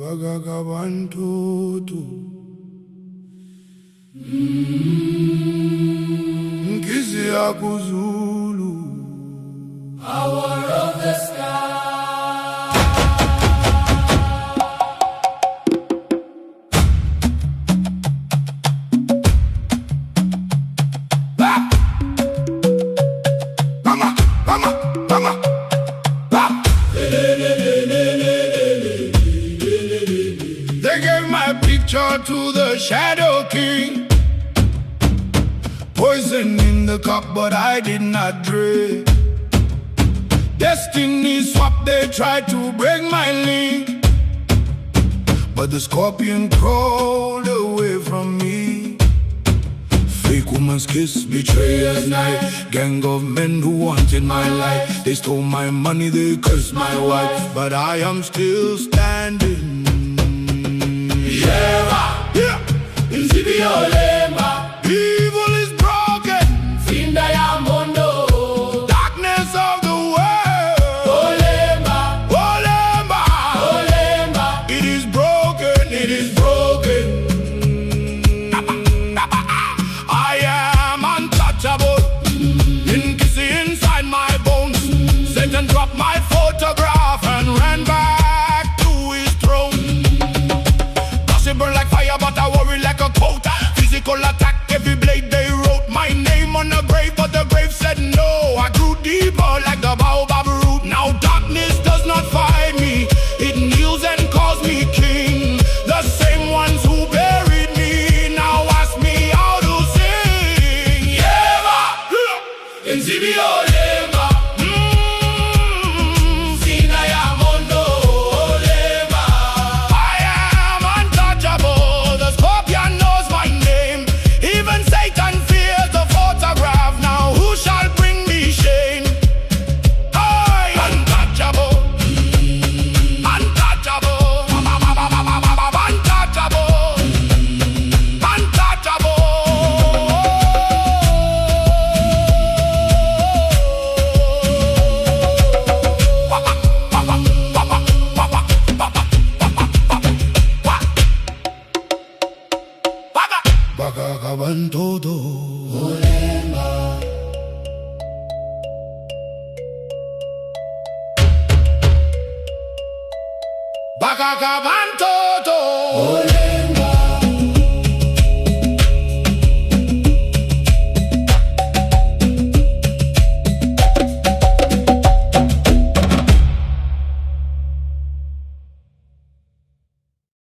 Bantu. NKISI ya KUZULU, power of the sky. They gave my picture to the Shadow King. Poison in the cup, but I did not drink. Destiny swap, they tried to break my link, but the scorpion crawled away from me. Fake woman's kiss, betrayer's knife. Gang of men who wanted my life. They stole my money, they cursed my wife, but I am still standing. Yeah, Nzambi olema. Evil is broken. Finda ya mondo. Darkness of the world. Olema. Olemba. Olema. It is broken, it is broken. I am untouchable. NKISI inside my bones. Satan dropped my photograph and ran back to his throne. Burn like fire, but I worry like a coat. Physical attack, every blade they wrote my name on the grave, but the grave said no. I grew deeper like the baobab root. Now darkness does not fight me. It kneels and calls me king. The same ones who buried me now ask me how to sing. Yeah, Nzambi olema. Finda ya mondo. Olema. I am untouchable. The scorpion knows my name. Even Satan fears the photograph. Now who shall bring me shame? I untouchable. Untouchable. Bantu. Olema. Bantu. Olema.